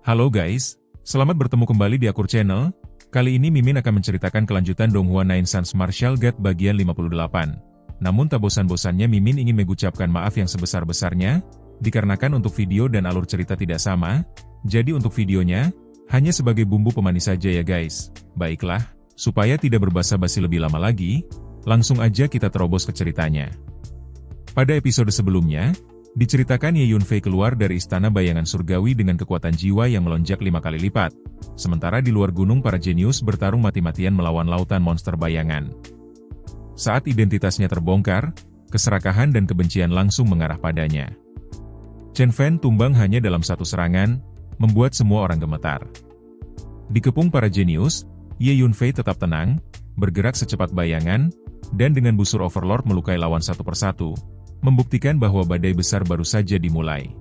Halo guys, selamat bertemu kembali di Akur Channel. Kali ini Mimin akan menceritakan kelanjutan Donghua Nine Sons Martial God bagian 58. Namun tak bosan-bosannya Mimin ingin mengucapkan maaf yang sebesar-besarnya, dikarenakan untuk video dan alur cerita tidak sama, jadi untuk videonya, hanya sebagai bumbu pemanis saja ya guys. Baiklah, supaya tidak berbasa-basi lebih lama lagi, langsung aja kita terobos ke ceritanya. Pada episode sebelumnya, diceritakan Ye Yunfei keluar dari istana bayangan surgawi dengan kekuatan jiwa yang melonjak 5 kali lipat. Sementara di luar gunung para jenius bertarung mati-matian melawan lautan monster bayangan. Saat identitasnya terbongkar, keserakahan dan kebencian langsung mengarah padanya. Chen Fan tumbang hanya dalam satu serangan, membuat semua orang gemetar. Dikepung para jenius, Ye Yunfei tetap tenang, bergerak secepat bayangan, dan dengan busur Overlord melukai lawan satu persatu, membuktikan bahwa badai besar baru saja dimulai.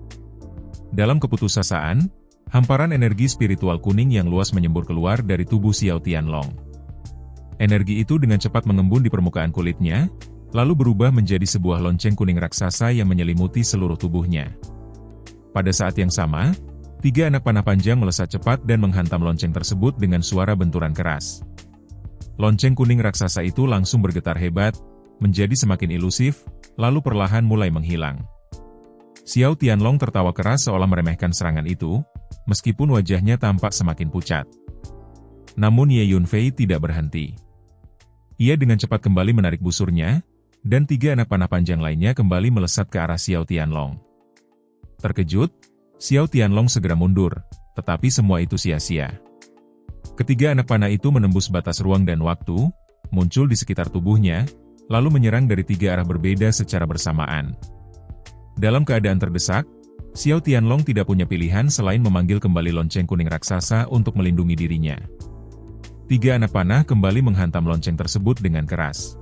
Dalam keputusasaan, hamparan energi spiritual kuning yang luas menyembur keluar dari tubuh Xiao Tianlong. Energi itu dengan cepat mengembun di permukaan kulitnya, lalu berubah menjadi sebuah lonceng kuning raksasa yang menyelimuti seluruh tubuhnya. Pada saat yang sama, 3 anak panah panjang melesat cepat dan menghantam lonceng tersebut dengan suara benturan keras. Lonceng kuning raksasa itu langsung bergetar hebat, menjadi semakin ilusif, lalu perlahan mulai menghilang. Xiao Tianlong tertawa keras seolah meremehkan serangan itu, meskipun wajahnya tampak semakin pucat. Namun Ye Yunfei tidak berhenti. Ia dengan cepat kembali menarik busurnya, dan 3 anak panah panjang lainnya kembali melesat ke arah Xiao Tianlong. Terkejut, Xiao Tianlong segera mundur, tetapi semua itu sia-sia. Ketiga anak panah itu menembus batas ruang dan waktu, muncul di sekitar tubuhnya, lalu menyerang dari 3 arah berbeda secara bersamaan. Dalam keadaan terdesak, Xiao Tianlong tidak punya pilihan selain memanggil kembali lonceng kuning raksasa untuk melindungi dirinya. 3 anak panah kembali menghantam lonceng tersebut dengan keras.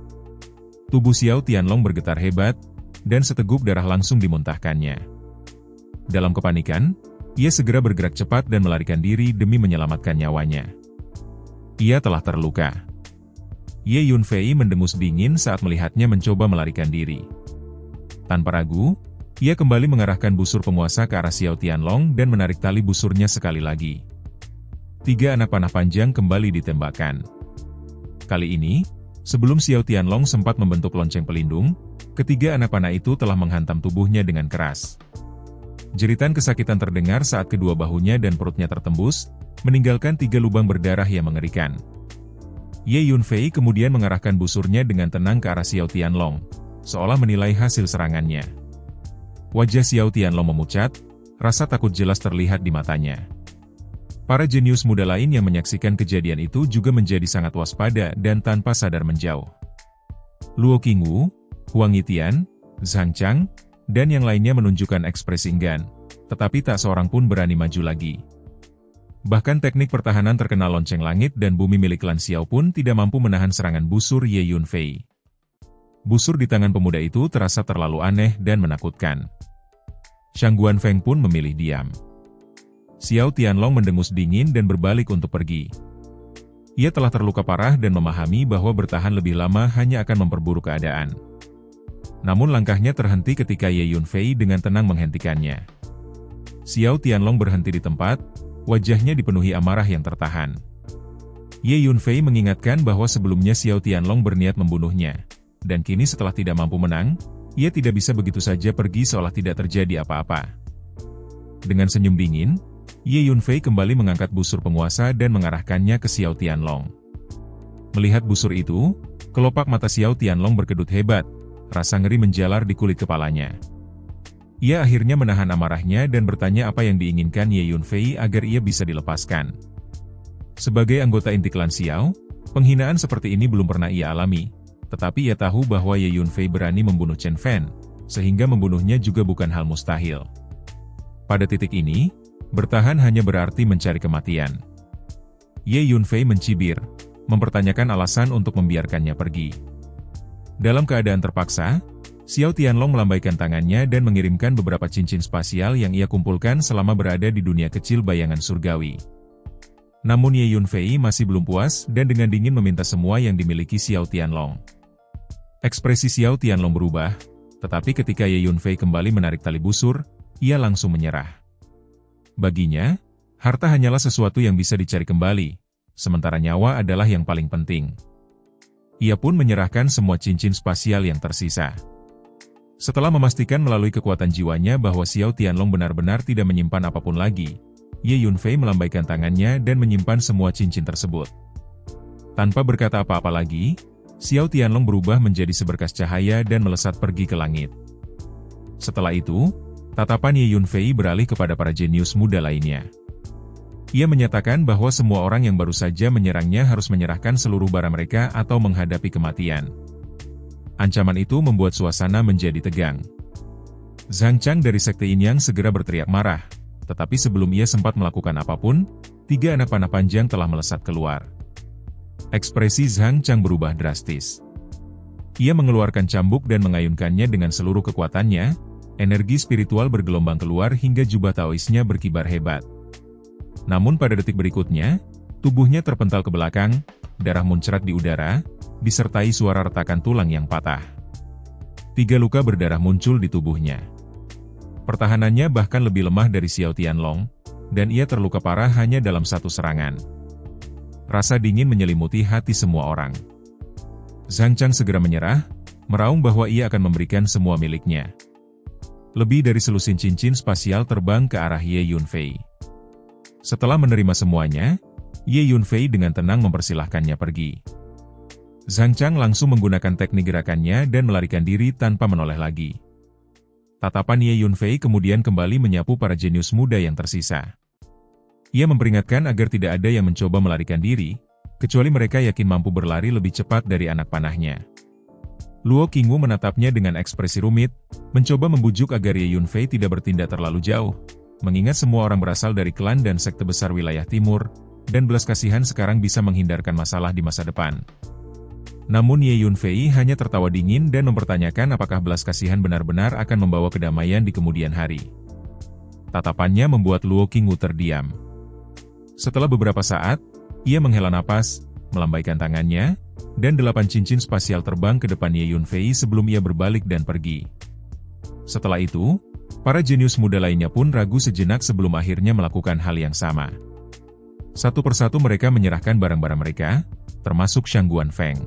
Tubuh Xiao Tianlong bergetar hebat, dan seteguk darah langsung dimuntahkannya. Dalam kepanikan, ia segera bergerak cepat dan melarikan diri demi menyelamatkan nyawanya. Ia telah terluka. Ye Yunfei mendengus dingin saat melihatnya mencoba melarikan diri. Tanpa ragu, ia kembali mengarahkan busur penguasa ke arah Xiao Tianlong dan menarik tali busurnya sekali lagi. 3 anak panah panjang kembali ditembakkan. Kali ini, sebelum Xiao Tianlong sempat membentuk lonceng pelindung, ketiga anak panah itu telah menghantam tubuhnya dengan keras. Jeritan kesakitan terdengar saat kedua bahunya dan perutnya tertembus, meninggalkan 3 lubang berdarah yang mengerikan. Ye Yunfei kemudian mengarahkan busurnya dengan tenang ke arah Xiao Tianlong, seolah menilai hasil serangannya. Wajah Xiao Tianlong memucat, rasa takut jelas terlihat di matanya. Para jenius muda lain yang menyaksikan kejadian itu juga menjadi sangat waspada dan tanpa sadar menjauh. Luo Qingwu, Huang Yitian, Zhang Chang, dan yang lainnya menunjukkan ekspresi enggan, tetapi tak seorang pun berani maju lagi. Bahkan teknik pertahanan terkenal lonceng langit dan bumi milik klan Xiao pun tidak mampu menahan serangan busur Ye Yunfei. Busur di tangan pemuda itu terasa terlalu aneh dan menakutkan. Shang Guanfeng pun memilih diam. Xiao Tianlong mendengus dingin dan berbalik untuk pergi. Ia telah terluka parah dan memahami bahwa bertahan lebih lama hanya akan memperburuk keadaan. Namun langkahnya terhenti ketika Ye Yunfei dengan tenang menghentikannya. Xiao Tianlong berhenti di tempat, wajahnya dipenuhi amarah yang tertahan. Ye Yunfei mengingatkan bahwa sebelumnya Xiao Tianlong berniat membunuhnya, dan kini setelah tidak mampu menang, ia tidak bisa begitu saja pergi seolah tidak terjadi apa-apa. Dengan senyum dingin, Ye Yunfei kembali mengangkat busur penguasa dan mengarahkannya ke Xiao Tianlong. Melihat busur itu, kelopak mata Xiao Tianlong berkedut hebat, rasa ngeri menjalar di kulit kepalanya. Ia akhirnya menahan amarahnya dan bertanya apa yang diinginkan Ye Yunfei agar ia bisa dilepaskan. Sebagai anggota inti klan Xiao, penghinaan seperti ini belum pernah ia alami, tetapi ia tahu bahwa Ye Yunfei berani membunuh Chen Fan, sehingga membunuhnya juga bukan hal mustahil. Pada titik ini, bertahan hanya berarti mencari kematian. Ye Yunfei mencibir, mempertanyakan alasan untuk membiarkannya pergi. Dalam keadaan terpaksa, Xiao Tianlong melambaikan tangannya dan mengirimkan beberapa cincin spasial yang ia kumpulkan selama berada di dunia kecil bayangan surgawi. Namun Ye Yunfei masih belum puas dan dengan dingin meminta semua yang dimiliki Xiao Tianlong. Ekspresi Xiao Tianlong berubah, tetapi ketika Ye Yunfei kembali menarik tali busur, ia langsung menyerah. Baginya, Harta hanyalah sesuatu yang bisa dicari kembali, sementara nyawa adalah yang paling penting. Ia pun menyerahkan semua cincin spasial yang tersisa. Setelah memastikan melalui kekuatan jiwanya bahwa Xiao Tianlong benar-benar tidak menyimpan apapun lagi, Ye Yunfei melambaikan tangannya dan menyimpan semua cincin tersebut. Tanpa berkata apa-apa lagi, Xiao Tianlong berubah menjadi seberkas cahaya dan melesat pergi ke langit. Setelah itu, tatapan Ye Yunfei beralih kepada para jenius muda lainnya. Ia menyatakan bahwa semua orang yang baru saja menyerangnya harus menyerahkan seluruh barang mereka atau menghadapi kematian. Ancaman itu membuat suasana menjadi tegang. Zhang Chang dari Sekte Yin Yang segera berteriak marah, tetapi sebelum ia sempat melakukan apapun, 3 anak panah panjang telah melesat keluar. Ekspresi Zhang Chang berubah drastis. Ia mengeluarkan cambuk dan mengayunkannya dengan seluruh kekuatannya, energi spiritual bergelombang keluar hingga jubah Taoisnya berkibar hebat. Namun pada detik berikutnya, tubuhnya terpental ke belakang, darah muncrat di udara, disertai suara retakan tulang yang patah. 3 luka berdarah muncul di tubuhnya. Pertahanannya bahkan lebih lemah dari Xiao Tianlong, dan ia terluka parah hanya dalam 1 serangan. Rasa dingin menyelimuti hati semua orang. Zhang Chang segera menyerah, meraung bahwa ia akan memberikan semua miliknya. Lebih dari selusin cincin spasial terbang ke arah Ye Yunfei. Setelah menerima semuanya, Ye Yunfei dengan tenang mempersilahkannya pergi. Zhang Chang langsung menggunakan teknik gerakannya dan melarikan diri tanpa menoleh lagi. Tatapan Ye Yunfei kemudian kembali menyapu para jenius muda yang tersisa. Ia memperingatkan agar tidak ada yang mencoba melarikan diri, kecuali mereka yakin mampu berlari lebih cepat dari anak panahnya. Luo Qingwu menatapnya dengan ekspresi rumit, mencoba membujuk agar Ye Yunfei tidak bertindak terlalu jauh, mengingat semua orang berasal dari klan dan sekte besar wilayah timur, dan belas kasihan sekarang bisa menghindarkan masalah di masa depan. Namun Ye Yunfei hanya tertawa dingin dan mempertanyakan apakah belas kasihan benar-benar akan membawa kedamaian di kemudian hari. Tatapannya membuat Luo Qingwu terdiam. Setelah beberapa saat, ia menghela napas, melambaikan tangannya, dan 8 cincin spasial terbang ke depan Ye Yunfei sebelum ia berbalik dan pergi. Setelah itu, para jenius muda lainnya pun ragu sejenak sebelum akhirnya melakukan hal yang sama. Satu persatu mereka menyerahkan barang-barang mereka, termasuk Shang Guanfeng.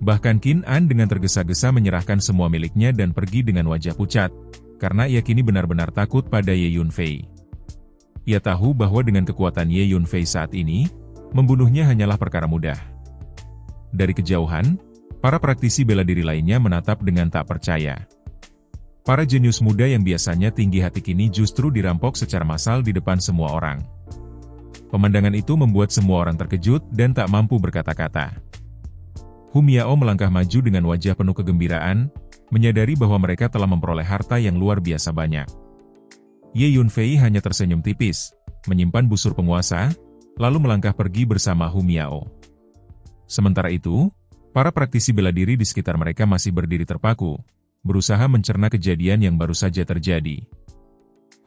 Bahkan Qin An dengan tergesa-gesa menyerahkan semua miliknya dan pergi dengan wajah pucat, karena ia kini benar-benar takut pada Ye Yunfei. Ia tahu bahwa dengan kekuatan Ye Yunfei saat ini, membunuhnya hanyalah perkara mudah. Dari kejauhan, para praktisi bela diri lainnya menatap dengan tak percaya. Para jenius muda yang biasanya tinggi hati kini justru dirampok secara massal di depan semua orang. Pemandangan itu membuat semua orang terkejut dan tak mampu berkata-kata. Hu Miao melangkah maju dengan wajah penuh kegembiraan, menyadari bahwa mereka telah memperoleh harta yang luar biasa banyak. Ye Yunfei hanya tersenyum tipis, menyimpan busur penguasa, lalu melangkah pergi bersama Hu Miao. Sementara itu, para praktisi bela diri di sekitar mereka masih berdiri terpaku, berusaha mencerna kejadian yang baru saja terjadi.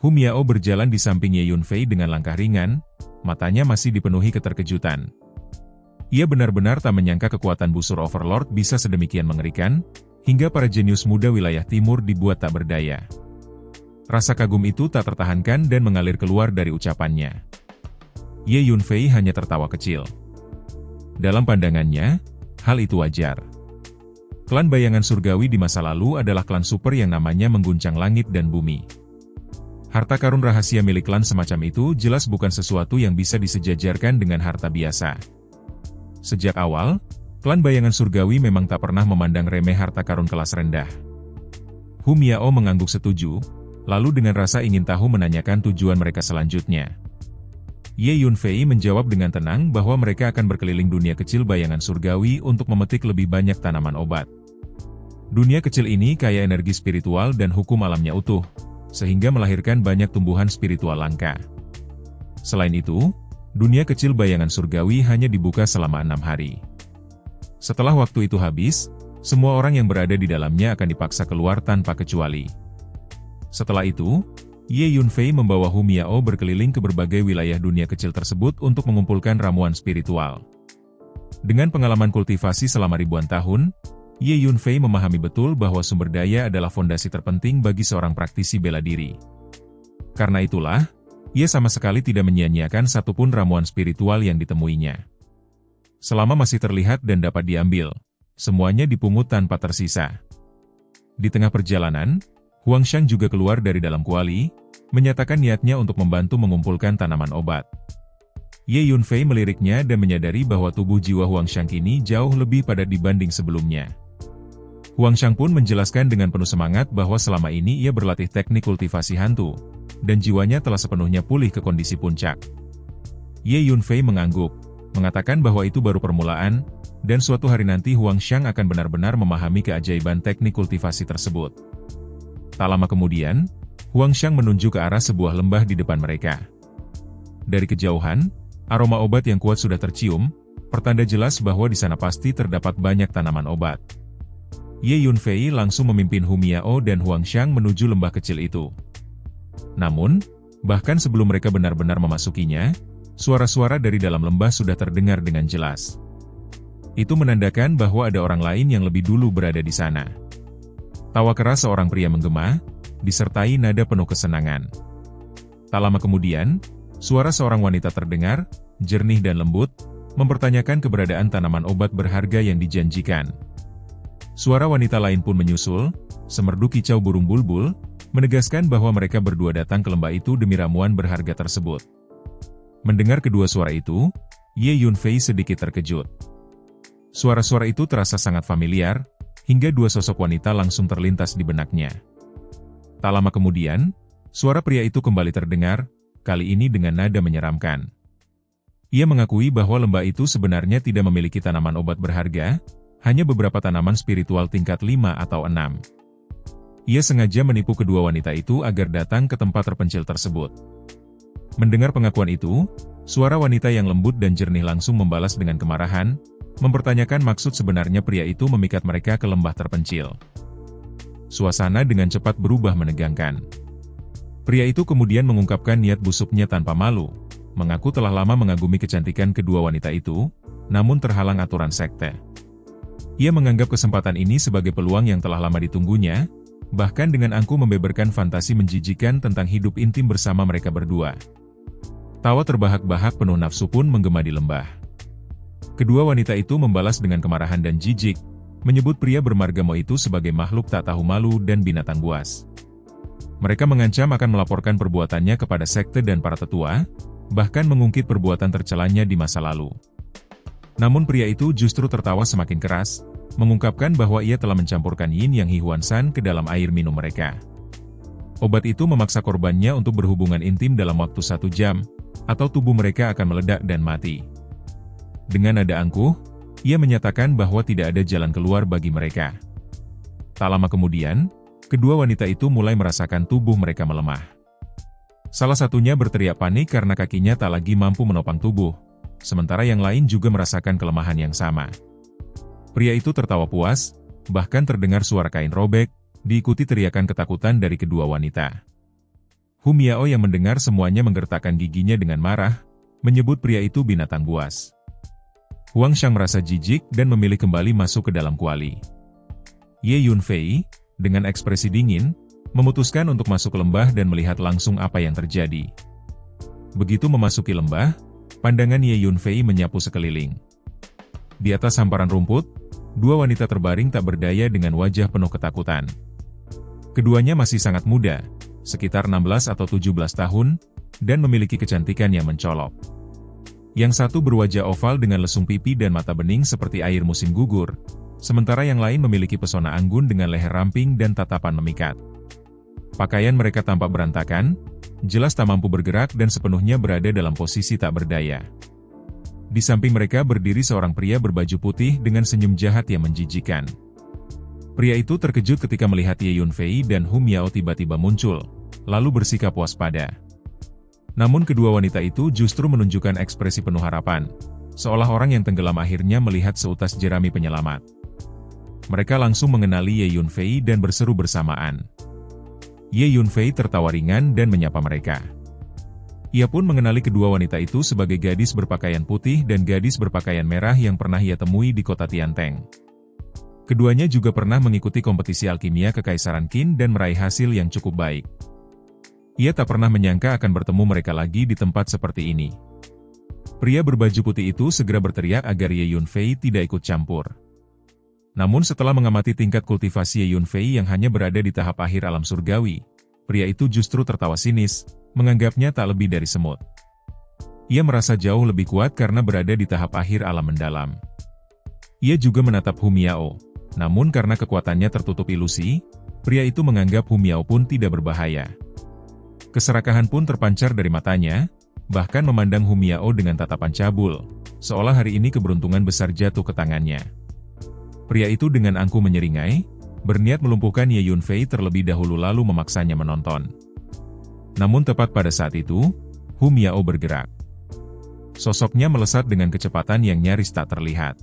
Hu Miao berjalan di samping Ye Yunfei dengan langkah ringan, matanya masih dipenuhi keterkejutan. Ia benar-benar tak menyangka kekuatan busur Overlord bisa sedemikian mengerikan, hingga para jenius muda wilayah timur dibuat tak berdaya. Rasa kagum itu tak tertahankan dan mengalir keluar dari ucapannya. Ye Yunfei hanya tertawa kecil. Dalam pandangannya, hal itu wajar. Klan bayangan surgawi di masa lalu adalah klan super yang namanya mengguncang langit dan bumi. Harta karun rahasia milik klan semacam itu jelas bukan sesuatu yang bisa disejajarkan dengan harta biasa. Sejak awal, klan bayangan surgawi memang tak pernah memandang remeh harta karun kelas rendah. Hu Miao mengangguk setuju, lalu dengan rasa ingin tahu menanyakan tujuan mereka selanjutnya. Ye Yunfei menjawab dengan tenang bahwa mereka akan berkeliling dunia kecil bayangan surgawi untuk memetik lebih banyak tanaman obat. Dunia kecil ini kaya energi spiritual dan hukum alamnya utuh, sehingga melahirkan banyak tumbuhan spiritual langka. Selain itu, dunia kecil bayangan surgawi hanya dibuka selama 6 hari. Setelah waktu itu habis, semua orang yang berada di dalamnya akan dipaksa keluar tanpa kecuali. Setelah itu, Ye Yunfei membawa Hu Miao berkeliling ke berbagai wilayah dunia kecil tersebut untuk mengumpulkan ramuan spiritual. Dengan pengalaman kultivasi selama ribuan tahun, Ye Yunfei memahami betul bahwa sumber daya adalah fondasi terpenting bagi seorang praktisi bela diri. Karena itulah, Ia sama sekali tidak menyia-nyiakan satupun ramuan spiritual yang ditemuinya. Selama masih terlihat dan dapat diambil, semuanya dipungut tanpa tersisa. Di tengah perjalanan, Huangshang juga keluar dari dalam kuali, menyatakan niatnya untuk membantu mengumpulkan tanaman obat. Ye Yunfei meliriknya dan menyadari bahwa tubuh jiwa Huangshang kini jauh lebih padat dibanding sebelumnya. Huangshang pun menjelaskan dengan penuh semangat bahwa selama ini ia berlatih teknik kultivasi hantu, dan jiwanya telah sepenuhnya pulih ke kondisi puncak. Ye Yunfei mengangguk, mengatakan bahwa itu baru permulaan, dan suatu hari nanti Huangshang akan benar-benar memahami keajaiban teknik kultivasi tersebut. Tak lama kemudian, Huangshang menuju ke arah sebuah lembah di depan mereka. Dari kejauhan, aroma obat yang kuat sudah tercium, pertanda jelas bahwa di sana pasti terdapat banyak tanaman obat. Ye Yunfei langsung memimpin Hu Miao dan Huangshang menuju lembah kecil itu. Namun, bahkan sebelum mereka benar-benar memasukinya, suara-suara dari dalam lembah sudah terdengar dengan jelas. Itu menandakan bahwa ada orang lain yang lebih dulu berada di sana. Tawa keras seorang pria menggema, disertai nada penuh kesenangan. Tak lama kemudian, suara seorang wanita terdengar, jernih dan lembut, mempertanyakan keberadaan tanaman obat berharga yang dijanjikan. Suara wanita lain pun menyusul, semerdu kicau burung bulbul, menegaskan bahwa mereka berdua datang ke lembah itu demi ramuan berharga tersebut. Mendengar kedua suara itu, Ye Yunfei sedikit terkejut. Suara-suara itu terasa sangat familiar, hingga dua sosok wanita langsung terlintas di benaknya. Tak lama kemudian, suara pria itu kembali terdengar, kali ini dengan nada menyeramkan. Ia mengakui bahwa lembah itu sebenarnya tidak memiliki tanaman obat berharga, hanya beberapa tanaman spiritual tingkat 5 atau 6. Ia sengaja menipu kedua wanita itu agar datang ke tempat terpencil tersebut. Mendengar pengakuan itu, suara wanita yang lembut dan jernih langsung membalas dengan kemarahan, mempertanyakan maksud sebenarnya pria itu memikat mereka ke lembah terpencil. Suasana dengan cepat berubah menegangkan. Pria itu kemudian mengungkapkan niat busuknya tanpa malu, mengaku telah lama mengagumi kecantikan kedua wanita itu, namun terhalang aturan sekte. Ia menganggap kesempatan ini sebagai peluang yang telah lama ditunggunya, bahkan dengan angkuh membeberkan fantasi menjijikan tentang hidup intim bersama mereka berdua. Tawa terbahak-bahak penuh nafsu pun menggema di lembah. Kedua wanita itu membalas dengan kemarahan dan jijik, menyebut pria bermargamo itu sebagai makhluk tak tahu malu dan binatang buas. Mereka mengancam akan melaporkan perbuatannya kepada sekte dan para tetua, bahkan mengungkit perbuatan tercelanya di masa lalu. Namun pria itu justru tertawa semakin keras, mengungkapkan bahwa ia telah mencampurkan yin yang Hihuan-san ke dalam air minum mereka. Obat itu memaksa korbannya untuk berhubungan intim dalam waktu 1 jam, atau tubuh mereka akan meledak dan mati. Dengan nada angkuh, ia menyatakan bahwa tidak ada jalan keluar bagi mereka. Tak lama kemudian, kedua wanita itu mulai merasakan tubuh mereka melemah. Salah satunya berteriak panik karena kakinya tak lagi mampu menopang tubuh, sementara yang lain juga merasakan kelemahan yang sama. Pria itu tertawa puas, bahkan terdengar suara kain robek, diikuti teriakan ketakutan dari kedua wanita. Hu Miao yang mendengar semuanya menggertakkan giginya dengan marah, menyebut pria itu binatang buas. Huangshang merasa jijik dan memilih kembali masuk ke dalam kuali. Ye Yunfei, dengan ekspresi dingin, memutuskan untuk masuk ke lembah dan melihat langsung apa yang terjadi. Begitu memasuki lembah, pandangan Ye Yunfei menyapu sekeliling. Di atas hamparan rumput, dua wanita terbaring tak berdaya dengan wajah penuh ketakutan. Keduanya masih sangat muda, sekitar 16 atau 17 tahun, dan memiliki kecantikan yang mencolok. Yang satu berwajah oval dengan lesung pipi dan mata bening seperti air musim gugur, sementara yang lain memiliki pesona anggun dengan leher ramping dan tatapan memikat. Pakaian mereka tampak berantakan, jelas tak mampu bergerak dan sepenuhnya berada dalam posisi tak berdaya. Di samping mereka berdiri seorang pria berbaju putih dengan senyum jahat yang menjijikan. Pria itu terkejut ketika melihat Ye Yunfei dan Hu Miao tiba-tiba muncul, lalu bersikap waspada. Namun kedua wanita itu justru menunjukkan ekspresi penuh harapan, seolah orang yang tenggelam akhirnya melihat seutas jerami penyelamat. Mereka langsung mengenali Ye Yunfei dan berseru bersamaan. Ye Yunfei tertawa ringan dan menyapa mereka. Ia pun mengenali kedua wanita itu sebagai gadis berpakaian putih dan gadis berpakaian merah yang pernah ia temui di kota Tianteng. Keduanya juga pernah mengikuti kompetisi alkimia Kekaisaran Qin dan meraih hasil yang cukup baik. Ia tak pernah menyangka akan bertemu mereka lagi di tempat seperti ini. Pria berbaju putih itu segera berteriak agar Ye Yunfei tidak ikut campur. Namun setelah mengamati tingkat kultivasi Ye Yunfei yang hanya berada di tahap akhir alam surgawi, pria itu justru tertawa sinis, menganggapnya tak lebih dari semut. Ia merasa jauh lebih kuat karena berada di tahap akhir alam mendalam. Ia juga menatap Hu Miao, namun karena kekuatannya tertutup ilusi, pria itu menganggap Hu Miao pun tidak berbahaya. Keserakahan pun terpancar dari matanya, bahkan memandang Hu Miao dengan tatapan cabul, seolah hari ini keberuntungan besar jatuh ke tangannya. Pria itu dengan angkuh menyeringai, berniat melumpuhkan Ye Yunfei terlebih dahulu lalu memaksanya menonton. Namun tepat pada saat itu, Hu Miao bergerak. Sosoknya melesat dengan kecepatan yang nyaris tak terlihat.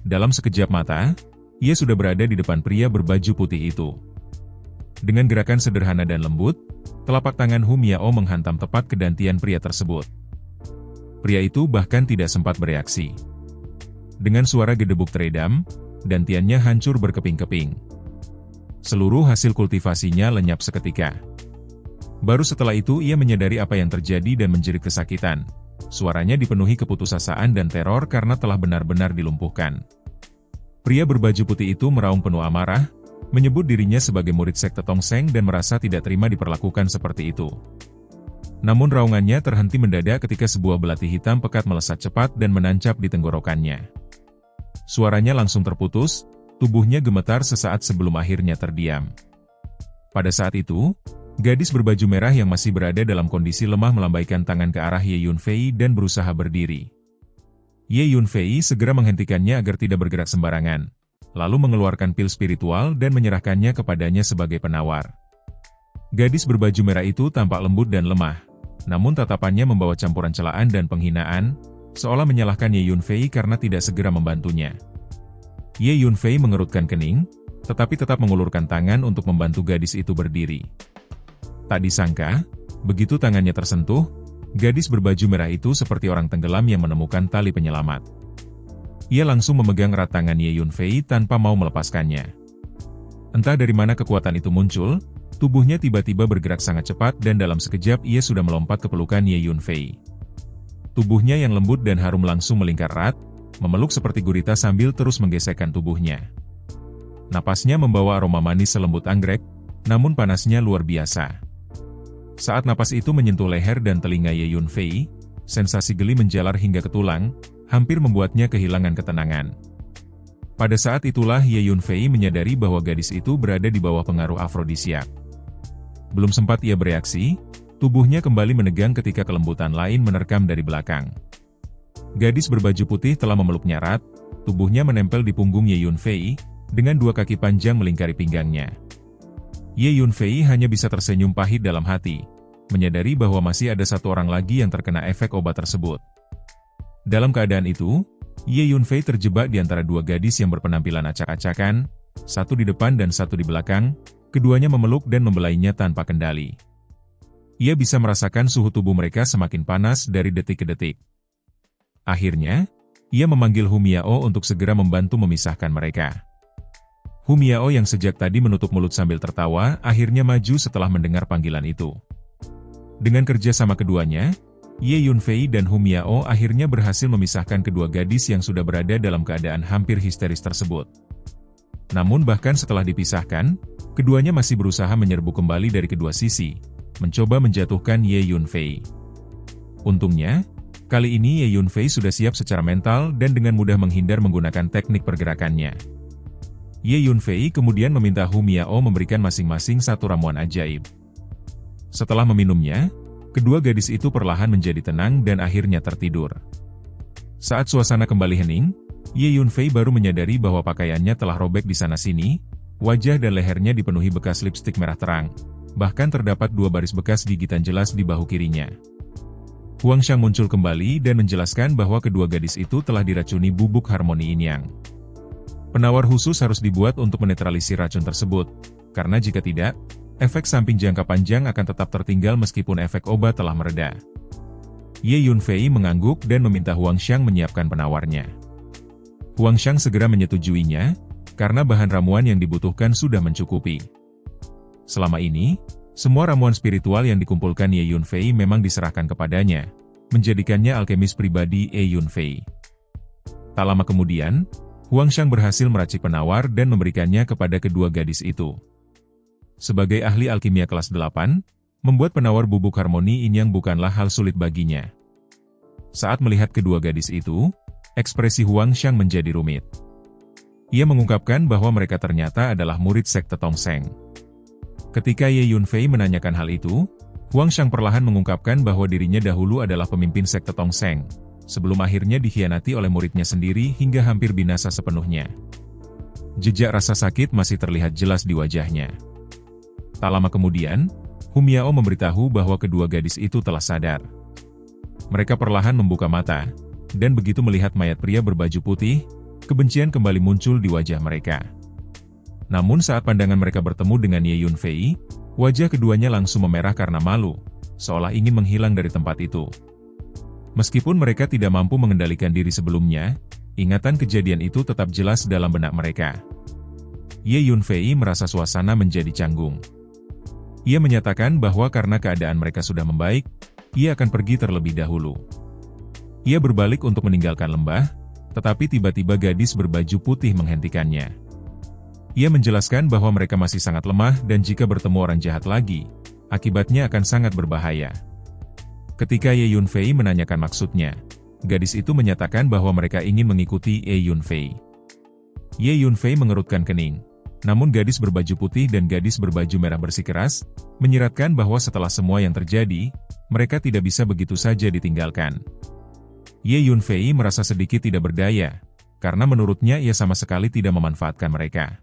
Dalam sekejap mata, ia sudah berada di depan pria berbaju putih itu. Dengan gerakan sederhana dan lembut, telapak tangan Hu Miao menghantam tepat ke dantian pria tersebut. Pria itu bahkan tidak sempat bereaksi. Dengan suara gedebuk teredam, dantiannya hancur berkeping-keping. Seluruh hasil kultivasinya lenyap seketika. Baru setelah itu ia menyadari apa yang terjadi dan menjerit kesakitan. Suaranya dipenuhi keputusasaan dan teror karena telah benar-benar dilumpuhkan. Pria berbaju putih itu meraung penuh amarah, menyebut dirinya sebagai murid sekte Tongseng dan merasa tidak terima diperlakukan seperti itu. Namun raungannya terhenti mendadak ketika sebuah belati hitam pekat melesat cepat dan menancap di tenggorokannya. Suaranya langsung terputus, tubuhnya gemetar sesaat sebelum akhirnya terdiam. Pada saat itu, gadis berbaju merah yang masih berada dalam kondisi lemah melambaikan tangan ke arah Ye Yunfei dan berusaha berdiri. Ye Yunfei segera menghentikannya agar tidak bergerak sembarangan, lalu mengeluarkan pil spiritual dan menyerahkannya kepadanya sebagai penawar. Gadis berbaju merah itu tampak lembut dan lemah, namun tatapannya membawa campuran celaan dan penghinaan, seolah menyalahkan Ye Yunfei karena tidak segera membantunya. Ye Yunfei mengerutkan kening, tetapi tetap mengulurkan tangan untuk membantu gadis itu berdiri. Tak disangka, begitu tangannya tersentuh, gadis berbaju merah itu seperti orang tenggelam yang menemukan tali penyelamat. Ia langsung memegang erat tangan Ye Yunfei tanpa mau melepaskannya. Entah dari mana kekuatan itu muncul, tubuhnya tiba-tiba bergerak sangat cepat dan dalam sekejap ia sudah melompat ke pelukan Ye Yunfei. Tubuhnya yang lembut dan harum langsung melingkar erat, memeluk seperti gurita sambil terus menggesekkan tubuhnya. Napasnya membawa aroma manis selembut anggrek, namun panasnya luar biasa. Saat napas itu menyentuh leher dan telinga Ye Yunfei, sensasi geli menjalar hingga ke tulang, hampir membuatnya kehilangan ketenangan. Pada saat itulah Ye Yunfei menyadari bahwa gadis itu berada di bawah pengaruh afrodisiak. Belum sempat ia bereaksi, tubuhnya kembali menegang ketika kelembutan lain menerkam dari belakang. Gadis berbaju putih telah memeluknya erat, tubuhnya menempel di punggung Ye Yunfei, dengan dua kaki panjang melingkari pinggangnya. Ye Yunfei hanya bisa tersenyum pahit dalam hati, menyadari bahwa masih ada satu orang lagi yang terkena efek obat tersebut. Dalam keadaan itu, Ye Yunfei terjebak di antara dua gadis yang berpenampilan acak-acakan, satu di depan dan satu di belakang, keduanya memeluk dan membelainya tanpa kendali. Ia bisa merasakan suhu tubuh mereka semakin panas dari detik ke detik. Akhirnya, ia memanggil Hu Miao untuk segera membantu memisahkan mereka. Hu Miao yang sejak tadi menutup mulut sambil tertawa, akhirnya maju setelah mendengar panggilan itu. Dengan kerja sama keduanya, Ye Yunfei dan Hu Miao akhirnya berhasil memisahkan kedua gadis yang sudah berada dalam keadaan hampir histeris tersebut. Namun bahkan setelah dipisahkan, keduanya masih berusaha menyerbu kembali dari kedua sisi, mencoba menjatuhkan Ye Yunfei. Untungnya, kali ini Ye Yunfei sudah siap secara mental dan dengan mudah menghindar menggunakan teknik pergerakannya. Ye Yunfei kemudian meminta Hu Miao memberikan masing-masing satu ramuan ajaib. Setelah meminumnya, kedua gadis itu perlahan menjadi tenang dan akhirnya tertidur. Saat suasana kembali hening, Ye Yunfei baru menyadari bahwa pakaiannya telah robek di sana-sini, wajah dan lehernya dipenuhi bekas lipstik merah terang, bahkan terdapat dua baris bekas gigitan jelas di bahu kirinya. Huangxiang muncul kembali dan menjelaskan bahwa kedua gadis itu telah diracuni bubuk harmoni yin yang. Penawar khusus harus dibuat untuk menetralisir racun tersebut, karena jika tidak, efek samping jangka panjang akan tetap tertinggal meskipun efek obat telah mereda. Ye Yunfei mengangguk dan meminta Huangxiang menyiapkan penawarnya. Huangxiang segera menyetujuinya, karena bahan ramuan yang dibutuhkan sudah mencukupi. Selama ini, Semua ramuan spiritual yang dikumpulkan Ye Yunfei memang diserahkan kepadanya, menjadikannya alkemis pribadi Ye Yunfei. Tak lama kemudian, Huang Xiang berhasil meracik penawar dan memberikannya kepada kedua gadis itu. Sebagai ahli alkimia kelas 8, membuat penawar bubuk harmoni Yin Yang bukanlah hal sulit baginya. Saat melihat kedua gadis itu, ekspresi Huang Xiang menjadi rumit. Ia mengungkapkan bahwa mereka ternyata adalah murid sekte Tongseng. Ketika Ye Yunfei menanyakan hal itu, Huang Xiang perlahan mengungkapkan bahwa dirinya dahulu adalah pemimpin sekte Tongseng, sebelum akhirnya dikhianati oleh muridnya sendiri hingga hampir binasa sepenuhnya. Jejak rasa sakit masih terlihat jelas di wajahnya. Tak lama kemudian, Hu Miao memberitahu bahwa kedua gadis itu telah sadar. Mereka perlahan membuka mata, dan begitu melihat mayat pria berbaju putih, kebencian kembali muncul di wajah mereka. Namun saat pandangan mereka bertemu dengan Ye Yunfei, wajah keduanya langsung memerah karena malu, seolah ingin menghilang dari tempat itu. Meskipun mereka tidak mampu mengendalikan diri sebelumnya, ingatan kejadian itu tetap jelas dalam benak mereka. Ye Yunfei merasa suasana menjadi canggung. Ia menyatakan bahwa karena keadaan mereka sudah membaik, ia akan pergi terlebih dahulu. Ia berbalik untuk meninggalkan lembah, tetapi tiba-tiba gadis berbaju putih menghentikannya. Ia menjelaskan bahwa mereka masih sangat lemah dan jika bertemu orang jahat lagi, akibatnya akan sangat berbahaya. Ketika Ye Yunfei menanyakan maksudnya, gadis itu menyatakan bahwa mereka ingin mengikuti Ye Yunfei. Ye Yunfei mengerutkan kening, namun gadis berbaju putih dan gadis berbaju merah bersikeras, menyiratkan bahwa setelah semua yang terjadi, mereka tidak bisa begitu saja ditinggalkan. Ye Yunfei merasa sedikit tidak berdaya, karena menurutnya ia sama sekali tidak memanfaatkan mereka.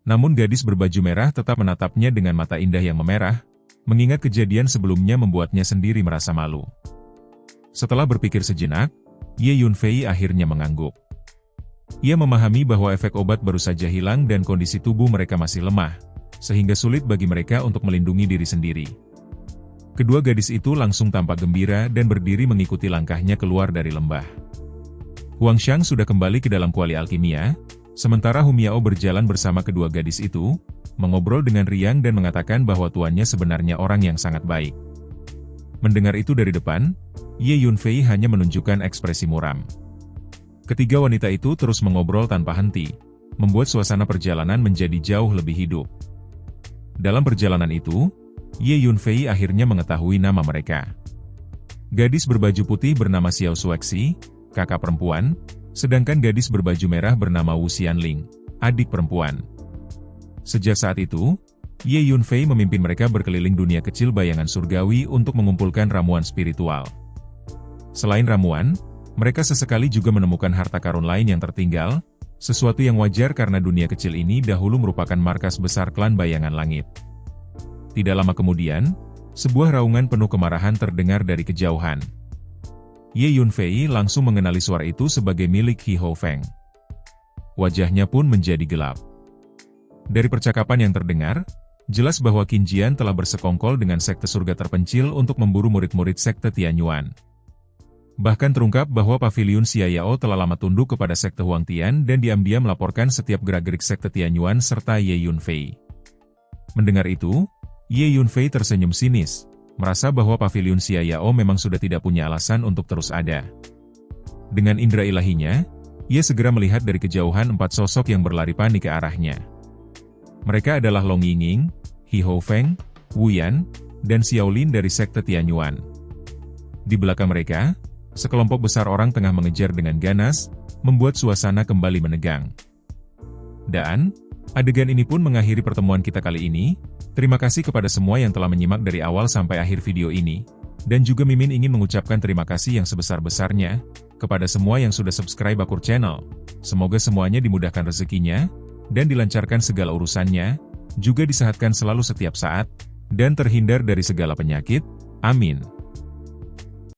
Namun gadis berbaju merah tetap menatapnya dengan mata indah yang memerah, mengingat kejadian sebelumnya membuatnya sendiri merasa malu. Setelah berpikir sejenak, Ye Yunfei akhirnya mengangguk. Ia memahami bahwa efek obat baru saja hilang dan kondisi tubuh mereka masih lemah, sehingga sulit bagi mereka untuk melindungi diri sendiri. Kedua gadis itu langsung tampak gembira dan berdiri mengikuti langkahnya keluar dari lembah. Huang Xiang sudah kembali ke dalam kuali alkimia, sementara Hu Miao berjalan bersama kedua gadis itu, mengobrol dengan riang dan mengatakan bahwa tuannya sebenarnya orang yang sangat baik. Mendengar itu dari depan, Ye Yunfei hanya menunjukkan ekspresi muram. Ketiga wanita itu terus mengobrol tanpa henti, membuat suasana perjalanan menjadi jauh lebih hidup. Dalam perjalanan itu, Ye Yunfei akhirnya mengetahui nama mereka. Gadis berbaju putih bernama Xiao Suexi, kakak perempuan, sedangkan gadis berbaju merah bernama Wu Xianling, adik perempuan. Sejak saat itu, Ye Yunfei memimpin mereka berkeliling dunia kecil bayangan surgawi untuk mengumpulkan ramuan spiritual. Selain ramuan, mereka sesekali juga menemukan harta karun lain yang tertinggal, sesuatu yang wajar karena dunia kecil ini dahulu merupakan markas besar klan bayangan langit. Tidak lama kemudian, sebuah raungan penuh kemarahan terdengar dari kejauhan. Ye Yunfei langsung mengenali suara itu sebagai milik He Hou Feng. Wajahnya pun menjadi gelap. Dari percakapan yang terdengar, jelas bahwa Qin Jian telah bersekongkol dengan sekte surga terpencil untuk memburu murid-murid sekte Tianyuan. Bahkan terungkap bahwa paviliun Xia Yao telah lama tunduk kepada sekte Huang Tian dan diam-diam melaporkan setiap gerak-gerik sekte Tianyuan serta Ye Yunfei. Mendengar itu, Ye Yunfei tersenyum sinis, merasa bahwa paviliun Xia Yao memang sudah tidak punya alasan untuk terus ada. Dengan indera ilahinya, ia segera melihat dari kejauhan 4 sosok yang berlari panik ke arahnya. Mereka adalah Long Yingying, He Hou Feng, Wu Yan, dan Xiaolin dari sekte Tianyuan. Di belakang mereka, sekelompok besar orang tengah mengejar dengan ganas, membuat suasana kembali menegang. Dan, adegan ini pun mengakhiri pertemuan kita kali ini. Terima kasih kepada semua yang telah menyimak dari awal sampai akhir video ini, dan juga Mimin ingin mengucapkan terima kasih yang sebesar-besarnya, kepada semua yang sudah subscribe Akur Channel. Semoga semuanya dimudahkan rezekinya, dan dilancarkan segala urusannya, juga disehatkan selalu setiap saat, dan terhindar dari segala penyakit. Amin.